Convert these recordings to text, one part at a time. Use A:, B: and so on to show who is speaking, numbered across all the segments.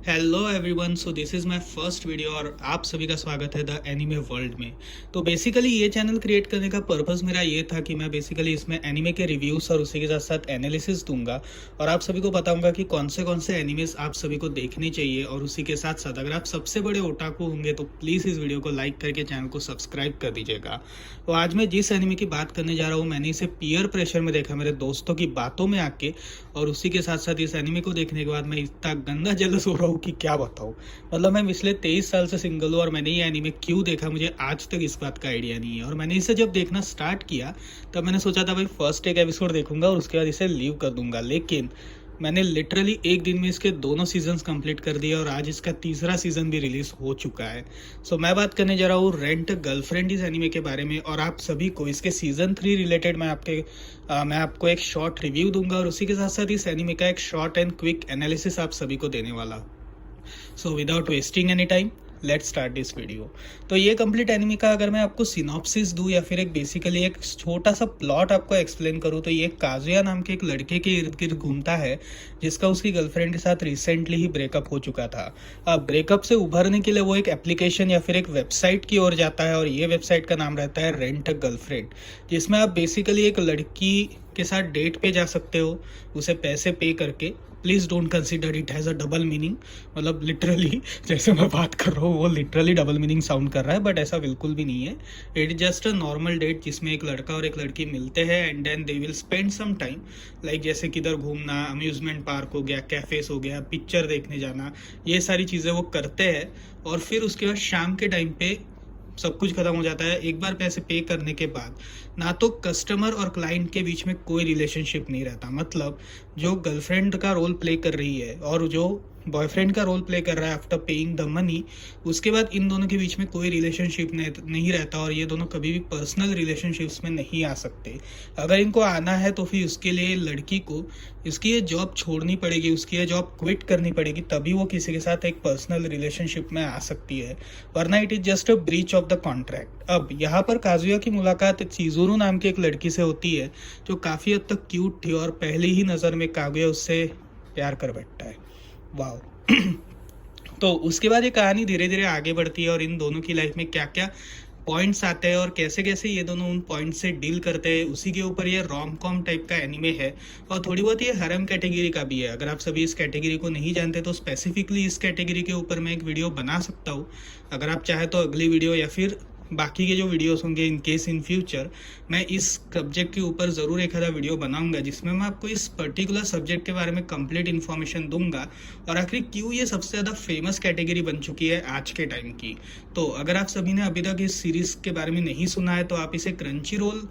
A: Hello everyone, so this is my first video और आप सभी का स्वागत है द एनिमे वर्ल्ड में। तो बेसिकली ये चैनल क्रिएट करने का पर्पस मेरा ये था कि मैं बेसिकली इसमें एनिमे के रिव्यूज़ और उसी के साथ साथ एनालिसिस दूंगा और आप सभी को बताऊंगा कि कौन से एनिमेस आप सभी को देखने चाहिए। और उसी के साथ साथ अगर आप सबसे बड़े ओटाकू होंगे तो प्लीज़ इस वीडियो को लाइक करके चैनल को सब्सक्राइब कर दीजिएगा। तो आज मैं जिस एनिमे की बात करने जा रहा हूँ, मैंने इसे पीयर प्रेशर में देखा, मेरे दोस्तों की बातों में आके, और उसी के साथ साथ इस एनिमे को देखने के बाद मैं इतना गंदा जेलस हो रहा हूँ कि क्या बताऊँ। मतलब मैं पिछले 23 साल से सिंगल हूँ और मैंने ये एनीमे क्यों देखा मुझे आज तक इस बात का आइडिया नहीं है। और मैंने इसे जब देखना स्टार्ट किया तब मैंने सोचा था भाई फर्स्ट एक एपिसोड देखूंगा और उसके बाद इसे लीव कर दूंगा, लेकिन मैंने लिटरली एक दिन में इसके दोनों सीजन्स कंप्लीट कर दिए और आज इसका तीसरा सीजन भी रिलीज हो चुका है। सो मैं बात करने जा रहा हूँ रेंट गर्लफ्रेंड इस एनीमे के बारे में और आप सभी को इसके सीजन 3 रिलेटेड मैं आपको एक शॉर्ट रिव्यू दूंगा और उसी के साथ साथ इस एनीमे का एक शॉर्ट एंड क्विक एनालिसिस आप सभी को देने वाला हूँ। So without wasting any time let's start this video. तो ये कंप्लीट एनिमे का अगर मैं आपको सिनॉप्सिस दूं या फिर एक बेसिकली एक छोटा सा प्लॉट आपको एक्सप्लेन करूं तो ये काजुया नाम के एक लड़के के इर्द गिर्द घूमता है जिसका उसकी गर्लफ्रेंड के साथ रिसेंटली ही ब्रेकअप हो चुका था। अब ब्रेकअप से उभरने के लिए वो एक एप्लीकेशन या फिर एक वेबसाइट की ओर जाता है और ये वेबसाइट का नाम रहता है रेंट गर्लफ्रेंड, जिसमें आप बेसिकली एक लड़की के साथ डेट पे जा सकते हो उसे पैसे पे करके। Please don't consider it has a double meaning, मतलब लिटरली जैसे मैं बात कर रहा हूँ वो लिटरली डबल मीनिंग साउंड कर रहा है, बट ऐसा बिल्कुल भी नहीं है। It just a normal date जिसमें एक लड़का और एक लड़की मिलते हैं and then they will spend some time, like जैसे किधर घूमना, अम्यूजमेंट पार्क हो गया, कैफेस हो गया, पिक्चर देखने जाना, ये सारी चीज़ें वो करते हैं। और फिर उसके बाद शाम के टाइम पे सब कुछ खत्म हो जाता है। एक बार पैसे पे करने के बाद ना तो कस्टमर और क्लाइंट के बीच में कोई रिलेशनशिप नहीं रहता, मतलब जो गर्लफ्रेंड का रोल प्ले कर रही है और जो बॉयफ्रेंड का रोल प्ले कर रहा है आफ्टर पेइंग द मनी, उसके बाद इन दोनों के बीच में कोई रिलेशनशिप नहीं रहता और ये दोनों कभी भी पर्सनल रिलेशनशिप्स में नहीं आ सकते। अगर इनको आना है तो फिर उसके लिए लड़की को इसकी ये जॉब छोड़नी पड़ेगी, उसकी ये जॉब क्विट करनी पड़ेगी, तभी वो किसी के साथ एक पर्सनल रिलेशनशिप में आ सकती है, वरना it is just a breach of the contract. अब यहाँ पर काजुया की मुलाकात चिजुरू नाम की एक लड़की से होती है जो काफ़ी हद तक क्यूट थी और पहली ही नज़र में काजुया उससे प्यार कर बैठता है। वाह। तो उसके बाद ये कहानी धीरे धीरे आगे बढ़ती है और इन दोनों की लाइफ में क्या क्या पॉइंट्स आते हैं और कैसे कैसे ये दोनों उन पॉइंट से डील करते हैं, उसी के ऊपर ये रोम कॉम टाइप का एनिमे है। और थोड़ी बहुत ये हरम कैटेगरी का भी है। अगर आप सभी इस कैटेगरी को नहीं जानते तो स्पेसिफिकली इस कैटेगरी के ऊपर मैं एक वीडियो बना सकता हूँ। अगर आप चाहे तो अगली वीडियो या फिर बाकी के जो वीडियोस होंगे इन केस इन फ्यूचर मैं इस सब्जेक्ट के ऊपर ज़रूर एक आधा वीडियो बनाऊंगा जिसमें मैं आपको इस पर्टिकुलर सब्जेक्ट के बारे में कंप्लीट इन्फॉर्मेशन दूंगा और आखिर क्यों ये सबसे ज़्यादा फेमस कैटेगरी बन चुकी है आज के टाइम की। तो अगर आप सभी ने अभी तक इस सीरीज़ के बारे में नहीं सुना है तो आप इसे क्रंची रोल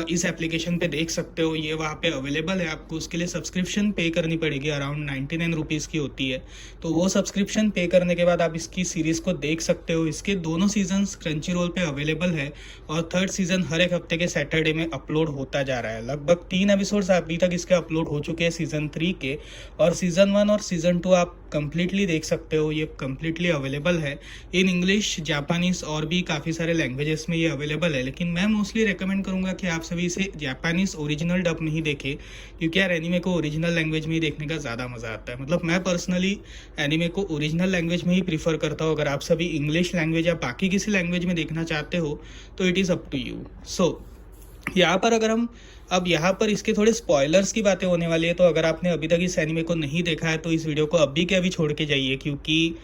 A: इस एप्लीकेशन पे देख सकते हो, ये वहाँ पे अवेलेबल है। आपको उसके लिए सब्सक्रिप्शन पे करनी पड़ेगी, अराउंड 99 रुपीज़ की होती है। तो वो सब्सक्रिप्शन पे करने के बाद आप इसकी सीरीज़ को देख सकते हो। इसके दोनों सीजन्स क्रंची रोल पे अवेलेबल है और थर्ड सीजन हर एक हफ्ते के सैटरडे में अपलोड होता जा रहा है। लगभग 3 एपिसोड्स अभी तक इसके अपलोड हो चुके हैं सीजन 3 के, और सीजन 1 और सीजन 2 आप कंप्लीटली देख सकते हो। ये कंप्लीटली अवेलेबल है इन इंग्लिश, जापानीज और भी काफ़ी सारे लैंग्वेजेस में ये अवेलेबल है। लेकिन मैं मोस्टली रेकमेंड करूँगा कि आप सभी इसे जापानीज ओरिजिनल डब में ही देखें, क्योंकि यार एनीमे को ओरिजिनल लैंग्वेज में ही देखने का ज़्यादा मज़ा आता है। मतलब मैं पर्सनली एनीमे को ओरिजिनल लैंग्वेज में ही प्रीफर करता हूँ। अगर आप सभी इंग्लिश लैंग्वेज या बाकी किसी लैंग्वेज में देखना चाहते हो तो it is up to you. So यहाँ पर अगर हम अब यहाँ पर इसके थोड़े स्पॉयलर्स की बातें होने वाली है, तो अगर आपने अभी तक इस एनीमे को नहीं देखा है तो इस वीडियो को अभी के अभी छोड़ के जाइए, क्योंकि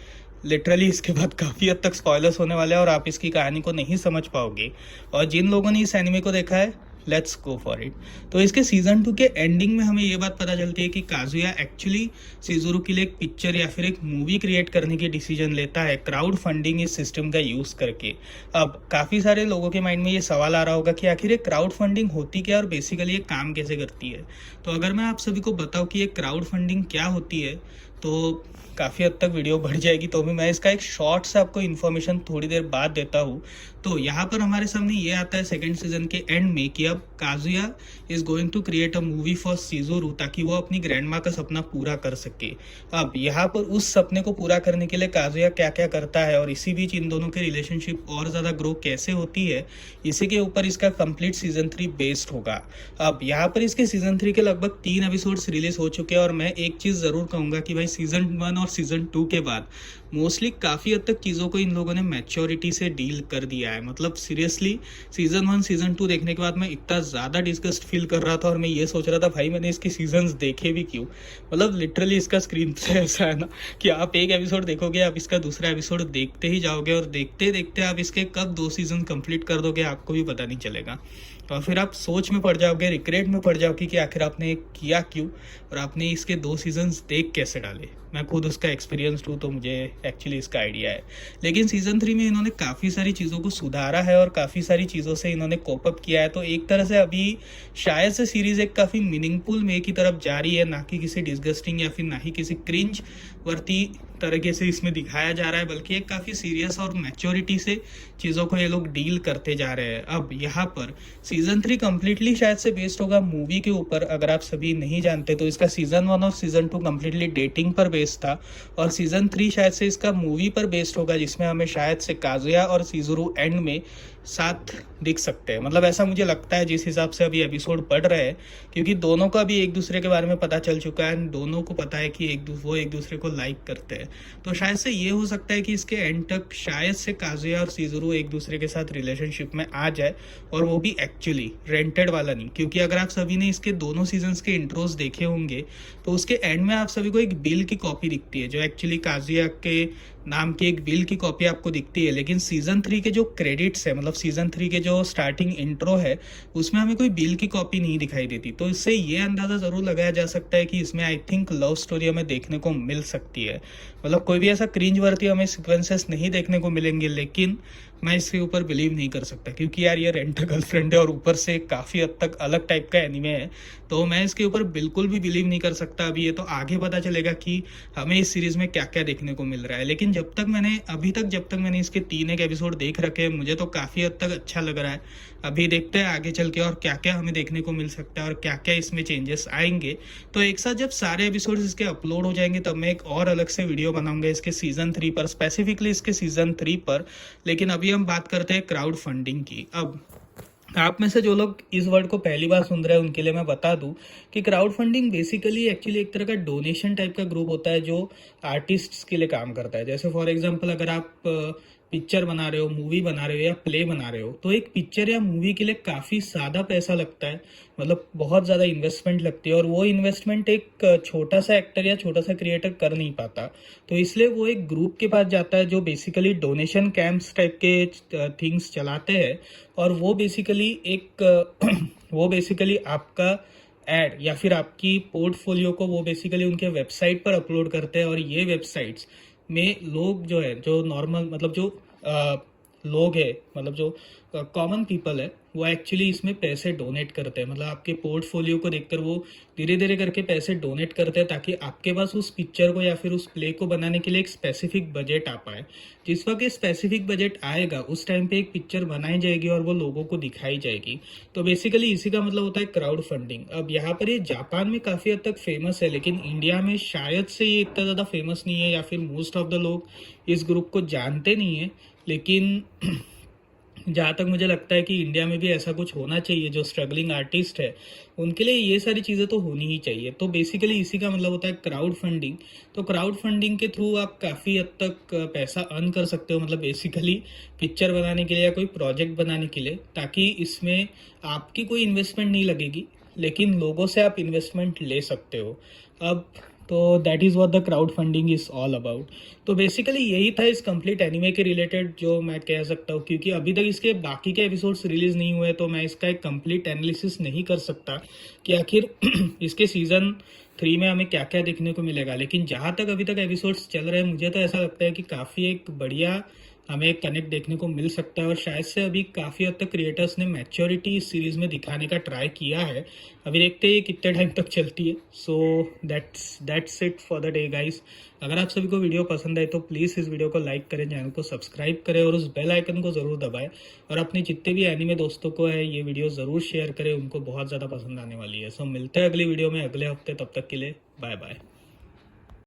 A: लिटरली इसके बाद काफ़ी हद तक स्पॉयलर्स होने वाले हैं और आप इसकी कहानी को नहीं समझ पाओगे। और जिन लोगों ने इस एनीमे को देखा है लेट्स गो फॉर इट। तो इसके सीजन 2 के एंडिंग में हमें ये बात पता चलती है कि काजुया एक्चुअली चिजुरू के लिए एक पिक्चर या फिर एक मूवी क्रिएट करने की डिसीजन लेता है क्राउड फंडिंग इस सिस्टम का यूज़ करके। अब काफ़ी सारे लोगों के माइंड में ये सवाल आ रहा होगा कि आखिर ये क्राउड फंडिंग होती क्या और बेसिकली ये काम कैसे करती है। तो अगर मैं आप सभी को बताऊँ कि ये क्राउड फंडिंग क्या होती है तो काफ़ी हद तक वीडियो बढ़ जाएगी, तो भी मैं इसका एक शॉर्ट से आपको इन्फॉर्मेशन थोड़ी देर बाद देता हूँ। तो यहाँ पर हमारे सामने ये आता है सेकंड सीजन के एंड में कि अब Kazuya is going to create a movie for Chizuru ताकि वो अपनी ग्रैंड माँ का सपना पूरा कर सके। अब यहाँ पर उस सपने को पूरा करने के लिए काजुया क्या क्या करता है और इसी बीच इन दोनों के रिलेशनशिप और ज़्यादा ग्रो कैसे होती है, इसी के ऊपर इसका कंप्लीट सीजन 3 बेस्ड होगा। अब यहाँ पर इसके सीजन 3 के लगभग 3 एपिसोड्स रिलीज हो चुके हैं और मैं एक चीज़ ज़रूर कहूँगा कि भाई सीजन 1 और सीजन 2 के बाद मोस्टली काफ़ी हद तक चीज़ों को इन लोगों ने मैच्योरिटी से डील कर दिया है। मतलब सीरियसली सीजन 1 सीजन 2 देखने के बाद मैं इतना ज़्यादा डिस्गस्ट फील कर रहा था और मैं ये सोच रहा था भाई मैंने इसके सीजन्स देखे भी क्यों। मतलब लिटरली इसका स्क्रीन प्ले ऐसा है ना कि आप एक एपिसोड देखोगे, आप इसका दूसरा एपिसोड देखते ही जाओगे और देखते देखते आप इसके कब 2 सीजन कंप्लीट कर दोगे आपको भी पता नहीं चलेगा। और फिर आप सोच में पड़ जाओगे, रिग्रेट में पड़ जाओगे कि आखिर आपने किया क्यों और आपने इसके 2 सीजन्स देख कैसे डाले। मैं खुद उसका एक्सपीरियंस हूँ तो मुझे एक्चुअली इसका आइडिया है। लेकिन सीजन 3 में इन्होंने काफ़ी सारी चीज़ों को सुधारा है और काफ़ी सारी चीज़ों से इन्होंने कोप अप किया है। तो एक तरह से अभी शायद से सीरीज़ एक काफ़ी मीनिंगफुल वे की तरफ जा रही है, ना कि किसी डिस्गस्टिंग या फिर ना ही किसी क्रिंज वर्ती तरीके से इसमें दिखाया जा रहा है, बल्कि एक काफ़ी सीरियस और मैच्योरिटी से चीज़ों को ये लोग डील करते जा रहे हैं। अब यहाँ पर सीजन 3 कम्प्लीटली शायद से बेस्ड होगा मूवी के ऊपर। अगर आप सभी नहीं जानते तो इसका सीजन 1 और सीजन 2 कम्प्लीटली डेटिंग पर बेस्ड था और सीजन 3 शायद से इसका मूवी पर बेस्ड होगा, जिसमें हमें शायद से काजुया और शिज़ुरू एंड में साथ दिख सकते हैं। मतलब ऐसा मुझे लगता है जिस हिसाब से अभी एपिसोड पढ़ रहे हैं, क्योंकि दोनों का भी एक दूसरे के बारे में पता चल चुका है, दोनों को पता है कि वो एक दूसरे को लाइक करते हैं। तो शायद से ये हो सकता है कि इसके एंड तक शायद से काजुया और शिज़ुरू एक दूसरे के साथ रिलेशनशिप में आ जाए, और वो भी एक्चुअली रेंटेड वाला नहीं। क्योंकि अगर आप सभी ने इसके दोनों सीजन्स के इंट्रोज देखे होंगे तो उसके एंड में आप सभी को एक बिल की कॉपी दिखती है, जो एक्चुअली काजुया के नाम की एक बिल की कॉपी आपको दिखती है। लेकिन सीजन 3 के जो क्रेडिट्स है, मतलब सीजन 3 के जो स्टार्टिंग इंट्रो है, उसमें हमें कोई बिल की कॉपी नहीं दिखाई देती। तो इससे ये अंदाज़ा ज़रूर लगाया जा सकता है कि इसमें आई थिंक लव स्टोरी हमें देखने को मिल सकती है। मतलब कोई भी ऐसा क्रिंज वर्ती हमें सिक्वेंसेस नहीं देखने को मिलेंगे, लेकिन मैं इसके ऊपर बिलीव नहीं कर सकता क्योंकि यार ये रेंट गर्लफ्रेंड है और ऊपर से काफ़ी हद तक अलग टाइप का एनिमे है। तो मैं इसके ऊपर बिल्कुल भी बिलीव नहीं कर सकता। अभी ये तो आगे पता चलेगा कि हमें इस सीरीज़ में क्या क्या देखने को मिल रहा है। लेकिन जब तक मैंने इसके 3 एक एपिसोड देख रखे हैं, मुझे तो काफ़ी हद तक अच्छा लग रहा है। अभी देखते हैं आगे चल के और क्या क्या हमें देखने को मिल सकता है और क्या क्या इसमें चेंजेस आएंगे। तो एक साथ जब सारे एपिसोड्स इसके अपलोड हो जाएंगे तब मैं एक और अलग से वीडियो बनाऊंगा इसके सीजन 3 पर, स्पेसिफिकली इसके सीजन 3 पर। लेकिन अभी हम बात करते हैं क्राउड फंडिंग की। अब आप में से जो लोग इस वर्ड को पहली बार सुन रहे हैं उनके लिए मैं बता दूं कि क्राउड फंडिंग बेसिकली एक्चुअली एक तरह का डोनेशन टाइप का ग्रुप होता है जो आर्टिस्ट्स के लिए काम करता है। जैसे फॉर एग्जांपल अगर आप पिक्चर बना रहे हो, मूवी बना रहे हो या प्ले बना रहे हो, तो एक पिक्चर या मूवी के लिए काफ़ी ज़्यादा पैसा लगता है। मतलब बहुत ज़्यादा इन्वेस्टमेंट लगती है और वो इन्वेस्टमेंट एक छोटा सा एक्टर या छोटा सा क्रिएटर कर नहीं पाता। तो इसलिए वो एक ग्रुप के पास जाता है जो बेसिकली डोनेशन कैंप्स टाइप के थिंग्स चलाते हैं। और वो बेसिकली आपका एड या फिर आपकी पोर्टफोलियो को वो बेसिकली उनके वेबसाइट पर अपलोड करते हैं। और ये वेबसाइट्स में लोग जो है, जो नॉर्मल मतलब जो लोग है, मतलब जो कॉमन पीपल है, वो एक्चुअली इसमें पैसे डोनेट करते हैं। मतलब आपके पोर्टफोलियो को देखकर वो धीरे धीरे करके पैसे डोनेट करते हैं ताकि आपके पास उस पिक्चर को या फिर उस प्ले को बनाने के लिए एक स्पेसिफिक बजट आ पाए। जिस वक्त स्पेसिफिक बजट आएगा उस टाइम पे एक पिक्चर बनाई जाएगी और वो लोगों को दिखाई जाएगी। तो बेसिकली इसी का मतलब होता है क्राउड फंडिंग। अब यहाँ पर ये जापान में काफ़ी हद तक फेमस है, लेकिन इंडिया में शायद से ये इतना ज़्यादा फेमस नहीं है या फिर मोस्ट ऑफ द लोग इस ग्रुप को जानते नहीं है। लेकिन जहाँ तक मुझे लगता है कि इंडिया में भी ऐसा कुछ होना चाहिए। जो स्ट्रगलिंग आर्टिस्ट है उनके लिए ये सारी चीज़ें तो होनी ही चाहिए। तो बेसिकली इसी का मतलब होता है क्राउड फंडिंग। तो क्राउड फंडिंग के थ्रू आप काफ़ी हद तक पैसा अर्न कर सकते हो, मतलब बेसिकली पिक्चर बनाने के लिए या कोई प्रोजेक्ट बनाने के लिए, ताकि इसमें आपकी कोई इन्वेस्टमेंट नहीं लगेगी लेकिन लोगों से आप इन्वेस्टमेंट ले सकते हो। अब तो that is what the crowd funding is all about. तो बेसिकली यही था इस कंप्लीट एनिमे के रिलेटेड जो मैं कह सकता हूँ, क्योंकि अभी तक इसके बाकी के एपिसोड्स रिलीज नहीं हुए तो मैं इसका एक कंप्लीट एनालिसिस नहीं कर सकता कि आखिर इसके सीजन 3 में हमें क्या क्या देखने को मिलेगा। लेकिन जहाँ तक अभी तक एपिसोड्स चल रहे हैं मुझे तो ऐसा लगता है कि काफ़ी एक बढ़िया हमें एक कनेक्ट देखने को मिल सकता है। और शायद से अभी काफ़ी हद तक क्रिएटर्स ने मैच्योरिटी इस सीरीज़ में दिखाने का ट्राई किया है। अभी देखते हैं ये कितने टाइम तक चलती है। So that's it for the day guys. अगर आप सभी को वीडियो पसंद आए तो प्लीज़ इस वीडियो को लाइक करें, चैनल को सब्सक्राइब करें और उस बेल आइकन को ज़रूर दबाएं। और अपने जितने भी एनिमे दोस्तों को है ये वीडियो ज़रूर शेयर करें, उनको बहुत ज़्यादा पसंद आने वाली है। सो मिलते हैं अगली वीडियो में अगले हफ्ते, तब तक के लिए बाय बाय।